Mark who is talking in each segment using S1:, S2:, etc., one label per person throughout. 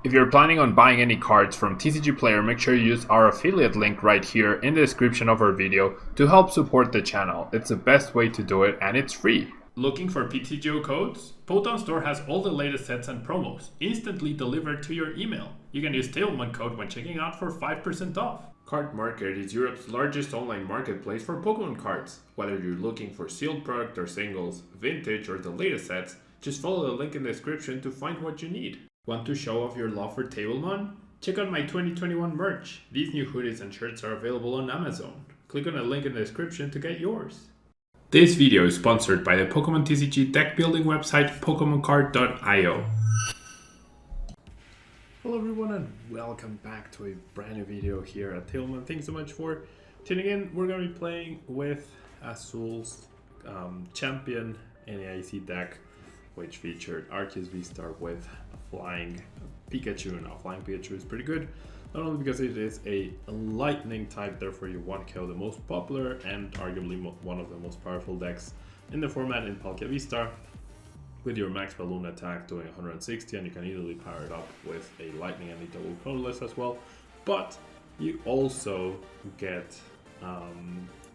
S1: If you're planning on buying any cards from TCG Player, make sure you use our affiliate link right here in the description of our video to help support the channel. It's the best way to do it and it's free. Looking for PTGO codes? Poton Store has all the latest sets and promos instantly delivered to your email. You can use tablemon code when checking out for 5% off. Card Market is Europe's largest online marketplace for Pokemon cards. Whether you're looking for sealed product or singles, vintage or the latest sets, just follow the link in the description to find what you need. Want to show off your love for tablemon? Check out my 2021 merch. These new hoodies and shirts are available on Amazon. Click on the link in the description to get yours. This video is sponsored by the Pokemon TCG deck building website PokemonCard.io. Hello everyone and welcome back to a brand new video here at Tablemon. Thanks so much for tuning in. We're going to be playing with Azul's champion NAIC deck, which featured Arceus V-Star with a Flying Pikachu. Now Flying Pikachu is pretty good, not only because it is a lightning type, therefore you want to kill the most popular and arguably one of the most powerful decks in the format in Palkia V-Star, with your max balloon attack doing 160, and you can easily power it up with a lightning and a double colorless as well. But you also get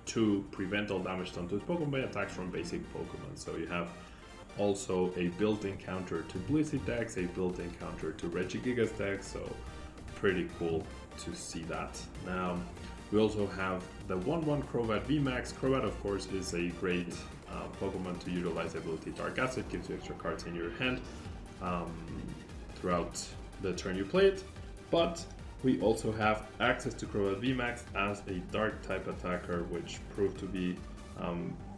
S1: to prevent all damage done to his Pokemon by attacks from basic Pokemon. So you have also a built-in counter to Blissey decks, a built-in counter to Regigigas decks, so pretty cool to see that. Now, we also have the 1/1 Crobat VMAX. Crobat, of course, is a great Pokemon to utilize the ability Dark Acid, gives you extra cards in your hand throughout the turn you play it. But we also have access to Crobat VMAX as a Dark type attacker, which proved to be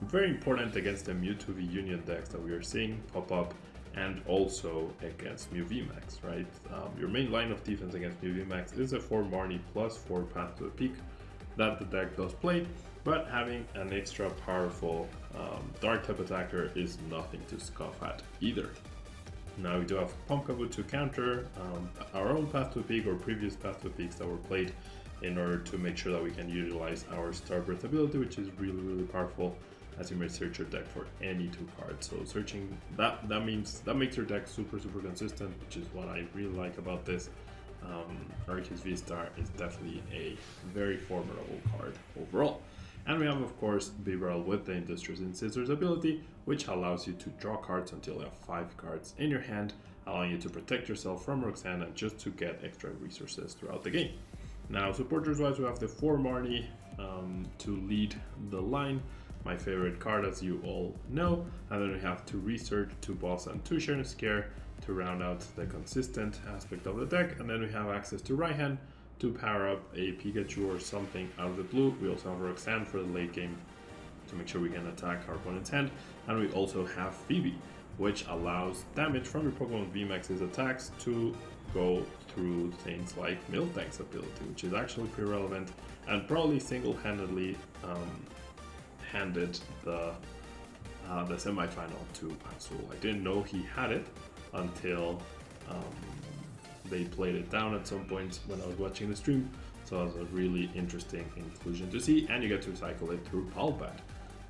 S1: very important against the Mewtwo V Union decks that we are seeing pop up, and also against Mew VMAX, right? Your main line of defense against Mew VMAX is a 4 Marnie plus 4 Path to the Peak that the deck does play, but having an extra powerful Dark type attacker is nothing to scoff at either. Now we do have Pumpkaboo to counter our own Path to the Peak or previous Path to the Peaks that were played, in order to make sure that we can utilize our Star Breath ability, which is really powerful, as you may search your deck for any 2 cards. So searching that makes your deck super consistent, which is what I really like about this. Arceus V-Star is definitely a very formidable card overall. And we have, of course, Bibarel with the Industrious Incisors ability, which allows you to draw cards until you have 5 cards in your hand, allowing you to protect yourself from Roxanne and just to get extra resources throughout the game. Now, supporters wise, we have the 4 Marnie to lead the line, my favorite card, as you all know. And then we have 2 Research, 2 Boss, and 2 Share and Scare to round out the consistent aspect of the deck. And then we have access to Raihan to power up a Pikachu or something out of the blue. We also have Roxanne for the late game to make sure we can attack our opponent's hand. And we also have Phoebe, which allows damage from your Pokemon VMAX's attacks to go through things like Miltank's ability, which is actually pretty relevant and probably single-handedly handed the semifinal to Azul. I didn't know he had it until they played it down at some point when I was watching the stream, so it was a really interesting inclusion to see, and you get to cycle it through Palpad.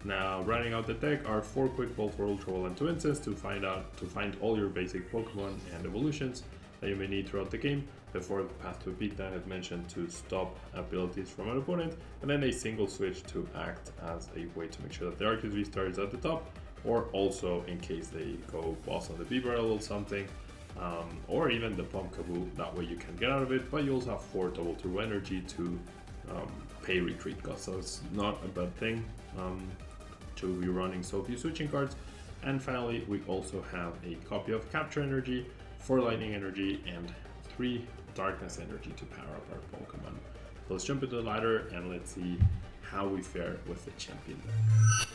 S1: Now, rounding out the deck are 4 Quick Ball for Ultra Ball and 2 Incense to find all your basic Pokemon and evolutions that you may need throughout the game. The 4th Path to a Peak that I had mentioned to stop abilities from an opponent, and then a single switch to act as a way to make sure that the Arceus V-Star is at the top, or also in case they go boss on the Bibarel or something, or even the Pumpkaboo, that way you can get out of it. But you also have 4 double true energy to pay retreat costs, so it's not a bad thing to be running so few switching cards. And finally, we also have a copy of Capture Energy, 4 Lightning Energy, and 3 Darkness Energy to power up our Pokemon. So let's jump into the ladder and let's see how we fare with the champion deck.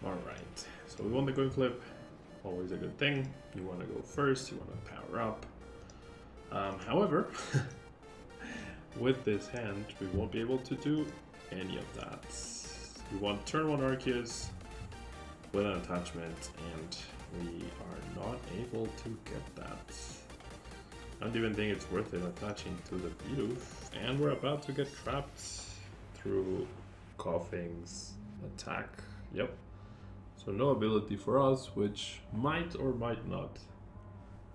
S1: Alright, so we won the coin flip, always a good thing. You want to go first, you want to power up. However, with this hand, we won't be able to do any of that. We want turn 1 Arceus with an attachment, and we are not able to get that. I don't even think it's worth it attaching to the Bidoof, and we're about to get trapped through Coughing's attack. Yep. So no ability for us, which might or might not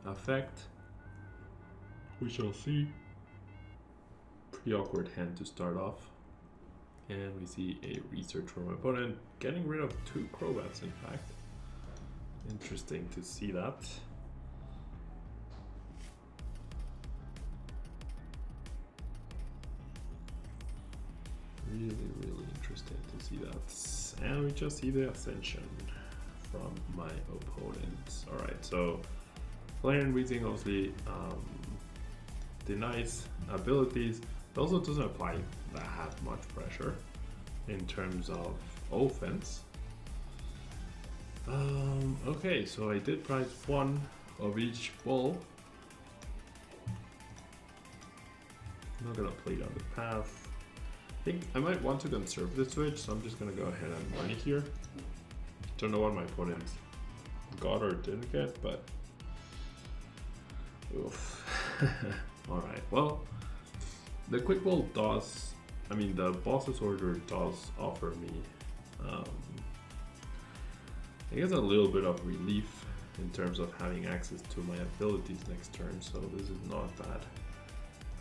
S1: affect We shall see. Pretty awkward hand to start off. And we see a research from my opponent, getting rid of 2 Crobats in fact. Interesting to see that. Really interesting to see that. And we just see the Ascension from my opponent. Alright, so player and reading obviously denies abilities. It also doesn't apply that much pressure in terms of offense. Okay, so I did prize 1 of each ball. I'm not gonna play down the path. I think I might want to conserve the switch, so I'm just gonna go ahead and run it here. Don't know what my opponent got or didn't get, but oof. Alright, well, the quick ball does, I mean, the boss's order does offer me, I guess, a little bit of relief in terms of having access to my abilities next turn, so this is not bad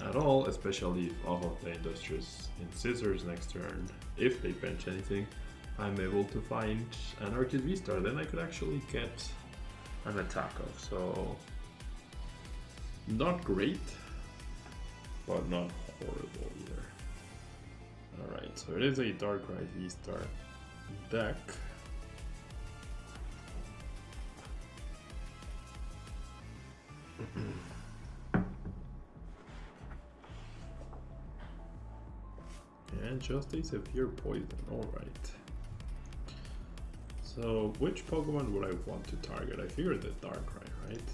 S1: at all, especially if off of the Industrious Incisors next turn, if they bench anything, I'm able to find an Arceus V-Star, then I could actually get an attack off, so not great, but not horrible either. Alright, so it is a Darkrai V-Star deck. And just a severe poison, alright. So, which Pokemon would I want to target? I figured the Darkrai, right?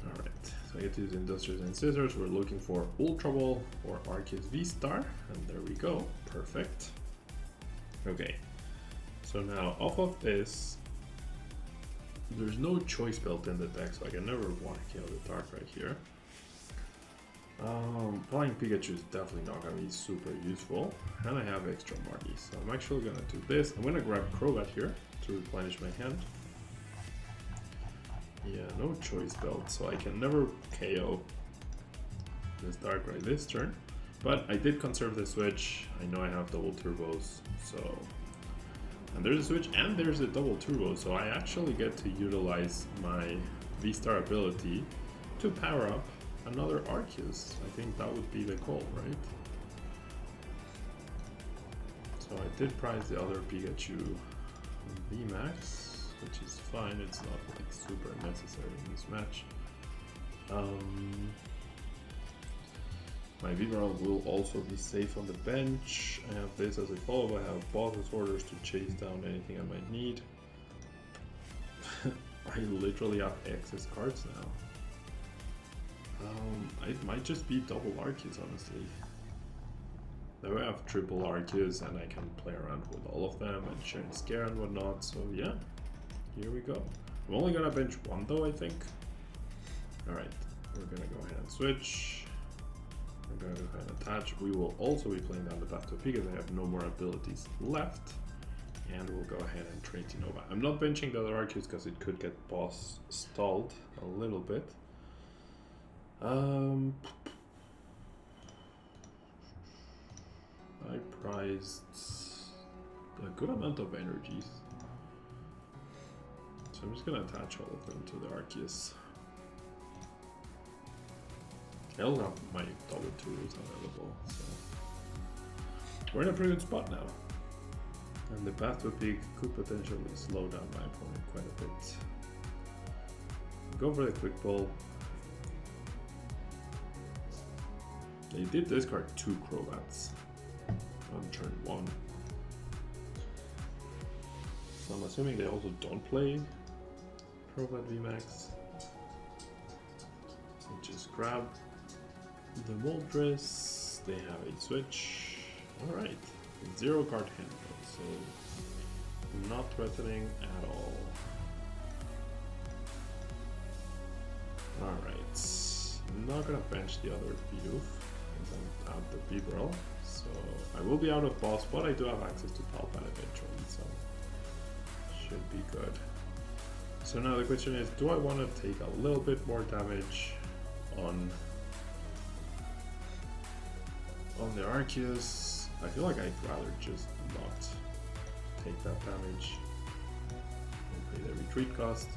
S1: Alright, so I get to use Industrious Incisors. We're looking for Ultra Ball or Arceus V-Star, and there we go, perfect. Okay, so now off of this, there's no choice built in the deck, so I can never want to kill the Darkrai here. Flying Pikachu is definitely not going to be super useful, and I have extra money, so I'm actually going to do this. I'm going to grab Crobat here to replenish my hand. Yeah, no choice belt, so I can never KO this Darkrai this turn. But I did conserve the switch. I know I have double turbos, so... And there's a switch and there's a double turbo, so I actually get to utilize my V-Star ability to power up another Arceus. I think that would be the goal, right? So I did prize the other Pikachu VMAX, which is fine. It's not like super necessary in this match. My Vibram will also be safe on the bench. I have this as a follow-up. I have boss's orders to chase down anything I might need. I literally have excess cards now. It might just be double Arceus, honestly. Now I have triple Arceus and I can play around with all of them and share and scare and whatnot, so yeah, here we go. I'm only gonna bench 1 though, I think. Alright, we're gonna go ahead and switch. We're gonna go ahead and attach. We will also be playing down the path to because I have no more abilities left. And we'll go ahead and trade Unova. I'm not benching the other Arceus because it could get boss stalled a little bit. I prized a good amount of energies, so I'm just gonna attach all of them to the Arceus. I also have my double tools available, so we're in a pretty good spot now. And the path to a peak could potentially slow down my opponent quite a bit. Go for the quick ball. They did discard 2 Crobats on turn 1. So I'm assuming they also don't play Crobat VMAX. So just grab the Moltres. They have a switch. Alright. 0 card hand though, so not threatening at all. Alright. I'm not gonna bench the other Bidoof. I'm out the Bibarel, so I will be out of boss, but I do have access to Palpat eventually, so should be good. So now the question is, do I want to take a little bit more damage on the Arceus. I feel like I'd rather just not take that damage and pay the retreat cost.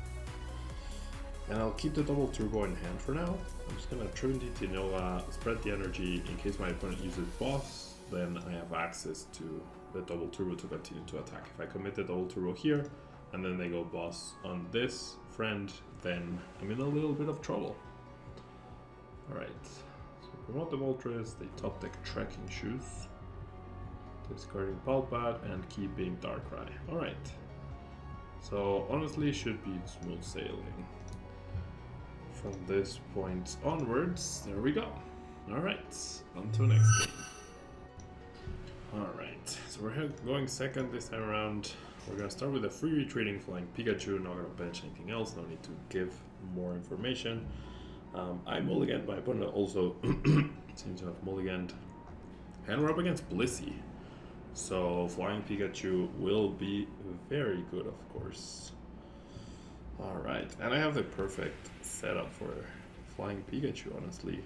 S1: And I'll keep the double turbo in hand for now. I'm just gonna Trinity Tinoa, spread the energy in case my opponent uses boss, then I have access to the double turbo to continue to attack. If I commit the double turbo here, and then they go boss on this friend, then I'm in a little bit of trouble. Alright, so promote the Moltres, they top deck Trekking Shoes, discarding Palpat and keeping Darkrai. Alright, so honestly should be smooth sailing. From this point onwards, there we go. Alright, on to next game. Alright, so we're going second this time around. We're gonna start with a free retreating Flying Pikachu, not gonna bench anything else, no need to give more information. I mulliganed, my opponent also seems to have mulliganed. And we're up against Blissey. So Flying Pikachu will be very good, of course. Alright, and I have the perfect setup for Flying Pikachu, honestly.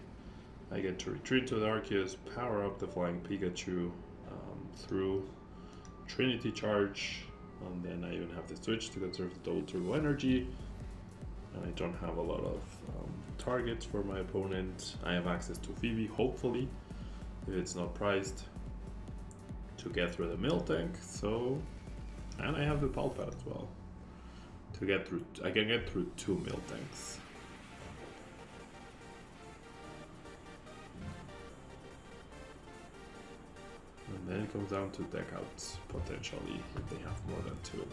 S1: I get to retreat to the Arceus, power up the Flying Pikachu through Trinity Charge, and then I even have the switch to conserve the double turbo energy. And I don't have a lot of targets for my opponent. I have access to Phoebe, hopefully, if it's not priced, to get through the Miltank. So, and I have the Palpat as well. To get through, I can get through 2 Miltanks. And then it comes down to deck outs, potentially, if they have more than 2.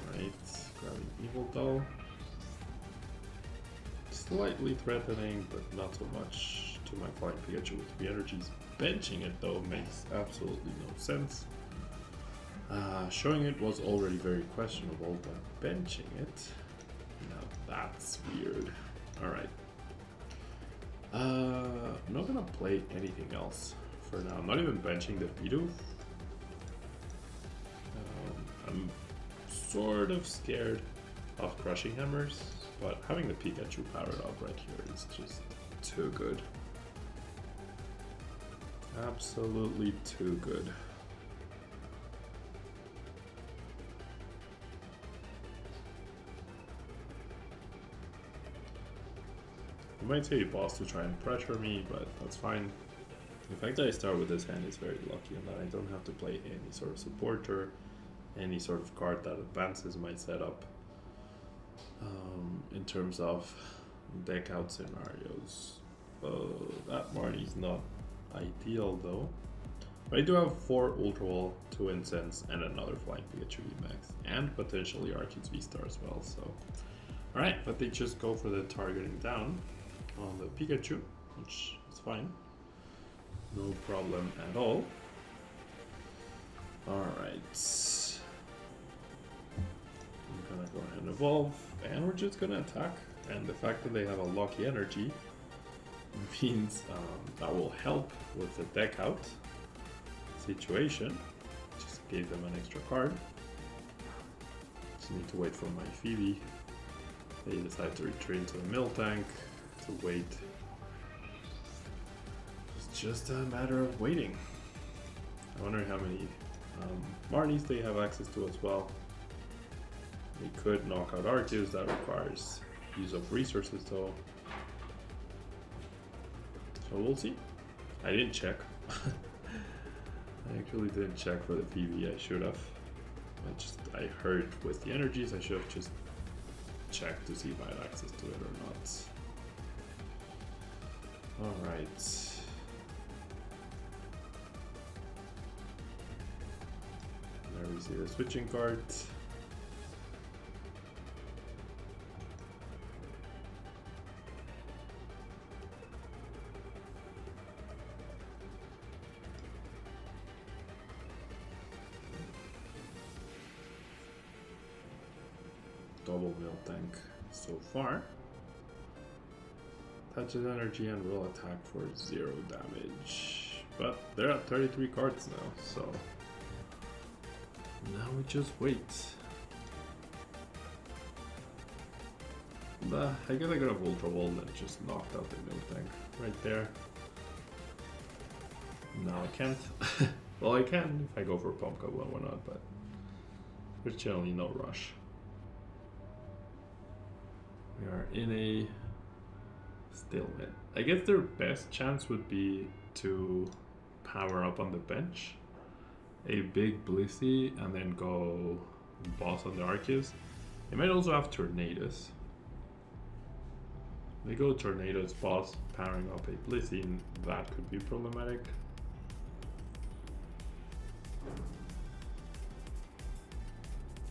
S1: Alright, grabbing Evil Doll. Slightly threatening, but not so much to my Flying Pikachu with 3 energies. Benching it though makes absolutely no sense. Showing it was already very questionable, but benching it, now that's weird. Alright. I'm not gonna play anything else for now. I'm not even benching the Bidoof. I'm sort of scared of Crushing Hammers, but having the Pikachu powered up right here is just too good. Absolutely too good. I might say boss to try and pressure me, but that's fine. The fact that I start with this hand is very lucky, and that I don't have to play any sort of supporter, any sort of card that advances my setup in terms of deck out scenarios. That Marnie's not ideal though. But I do have 4 Ultra Ball, 2 Incense, and another Flying Pikachu VMAX, and potentially Arceus V-Star as well. So, alright, but they just go for the targeting down on the Pikachu, which is fine. No problem at all. Alright. I'm gonna go ahead and evolve, and we're just gonna attack. And the fact that they have a lucky energy means that will help with the deck out situation. Just gave them an extra card. Just need to wait for my Phoebe. They decide to retreat into the Miltank to wait. It's just a matter of waiting. I wonder how many Marnies they have access to as well. They could knock out Arceus, that requires use of resources though. So we'll see. I didn't check. I actually didn't check for the PV, I should have. I heard with the energies, I should have just checked to see if I had access to it or not. Alright. There we see the switching card. Double Miltank so far. touches energy and will attack for 0 damage. But they're at 33 cards now, so now we just wait. I guess I could have Ultra Wall and just knocked out the Miltank right there. No, I can't. Well, I can if I go for Pumpka, well, why not, but there's generally no rush. We are in a stalemate. I guess their best chance would be to power up on the bench a big Blissey and then go boss on the Arceus. They might also have Tornadus. They go Tornadus, boss, powering up a Blissey, and that could be problematic.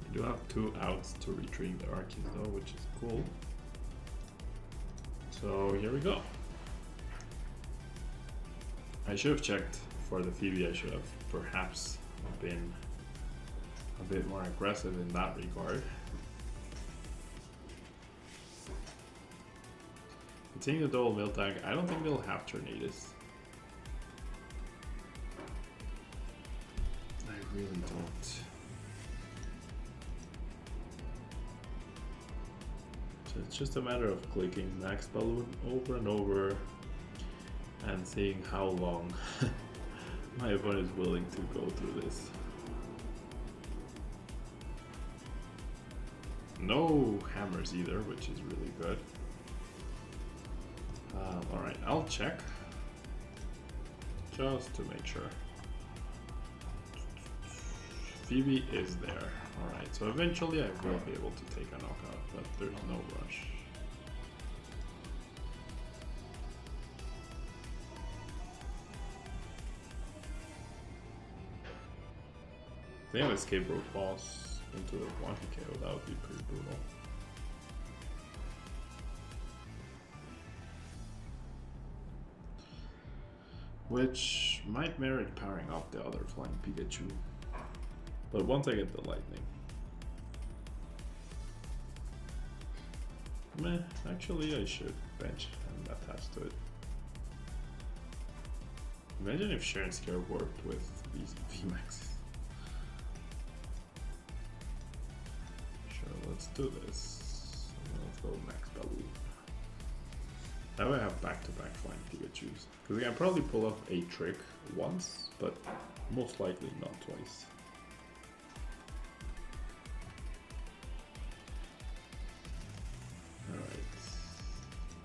S1: We do have 2 outs to retrieve the Arceus though, which is cool. So here we go. I should have checked for the Phoebe. I should have perhaps been a bit more aggressive in that regard. Seeing the double Miltank, I don't think they'll have Tornadus. I really don't. So it's just a matter of clicking Max Balloon over and over and seeing how long my opponent is willing to go through this. No hammers either, which is really good. Alright, I'll check just to make sure. Phoebe is there. Alright, so eventually I will be able to take a knockout, but there's no rush. They have escape rope boss into the 1 KO, that would be pretty brutal. Which might merit powering up the other Flying Pikachu. But once I get the lightning. Meh, actually I should bench and attach to it. Imagine if Sharon Scare worked with these VMAXs. Sure, let's do this. Let's go Max Baloo. Now I have back-to-back Flying Pikachus. Because I can probably pull off a trick once, but most likely not twice. Alright.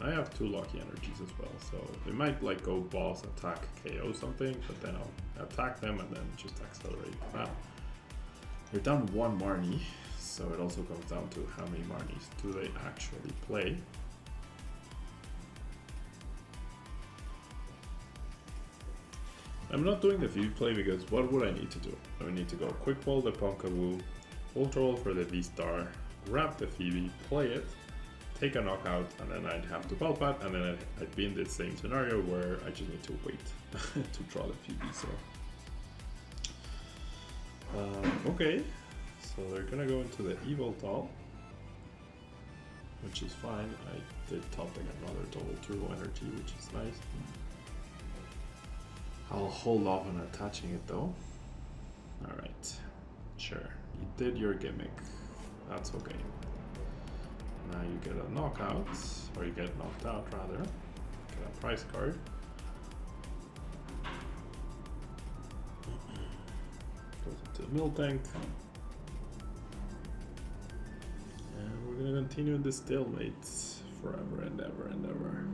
S1: I have 2 lucky energies as well, so they might like go boss, attack, KO something, but then I'll attack them and then just accelerate. Now, we're down 1 Marnie, so it also comes down to how many Marnies do they actually play. I'm not doing the Phoebe play because what would I need to do? I would need to go Quick Ball the Pumpkaboo, Ultra Roll for the V-Star, grab the Phoebe, play it, take a knockout, and then I'd have to Ball Pat, and then I'd be in this same scenario where I just need to wait to draw the Phoebe, so. Okay, so they're gonna go into the Evil Doll, which is fine. I did topping another double turbo energy, which is nice. I'll hold off on attaching it though. Alright, sure. You did your gimmick. That's okay. Now you get a knockout, or you get knocked out rather. Get a prize card. Goes into the Miltank. And we're gonna continue in this stalemate forever and ever and ever.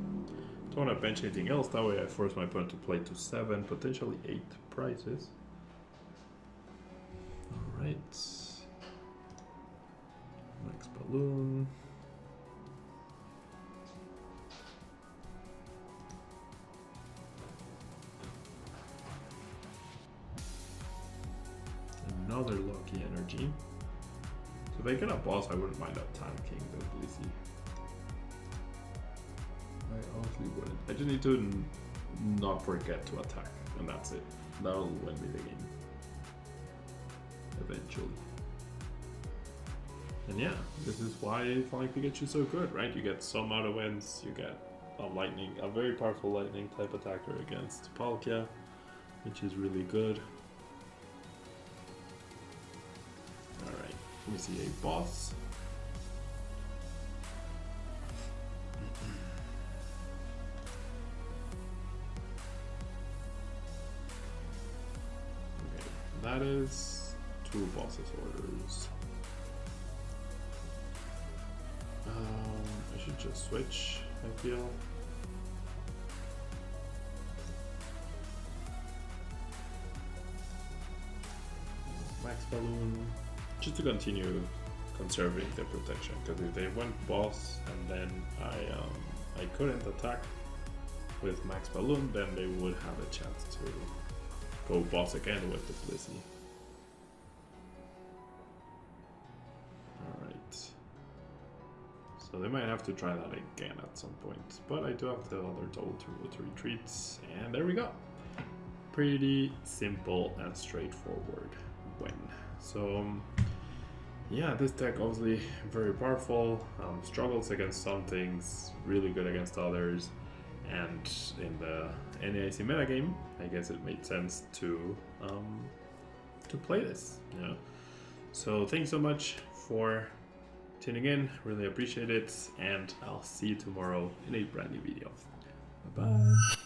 S1: Don't want to bench anything else, that way I force my opponent to play to 7, potentially 8 prizes. Alright. Max Balloon. Another lucky energy. So if I get a boss, I wouldn't mind attacking the Blissey. I honestly wouldn't. I just need to not forget to attack, and that's it. That'll win me the game. Eventually. And yeah, this is why Flying Pikachu is so good, right? You get some auto wins, you get a very powerful lightning type attacker against Palkia, which is really good. Alright, we see a boss. Okay, that is 2 bosses orders. I should just switch, I feel. Max Balloon, just to continue conserving the protection, because if they went boss and then I couldn't attack with Max Balloon, then they would have a chance to go boss again with the Blissey. So they might have to try that again at some point. But I do have the other double to retreats, and there we go. Pretty simple and straightforward win. So yeah, this deck obviously very powerful, struggles against some things, really good against others, and in the NAIC metagame, I guess it made sense to play this. You know? So thanks so much for tuning in, really appreciate it, and I'll see you tomorrow in a brand new video. Bye bye.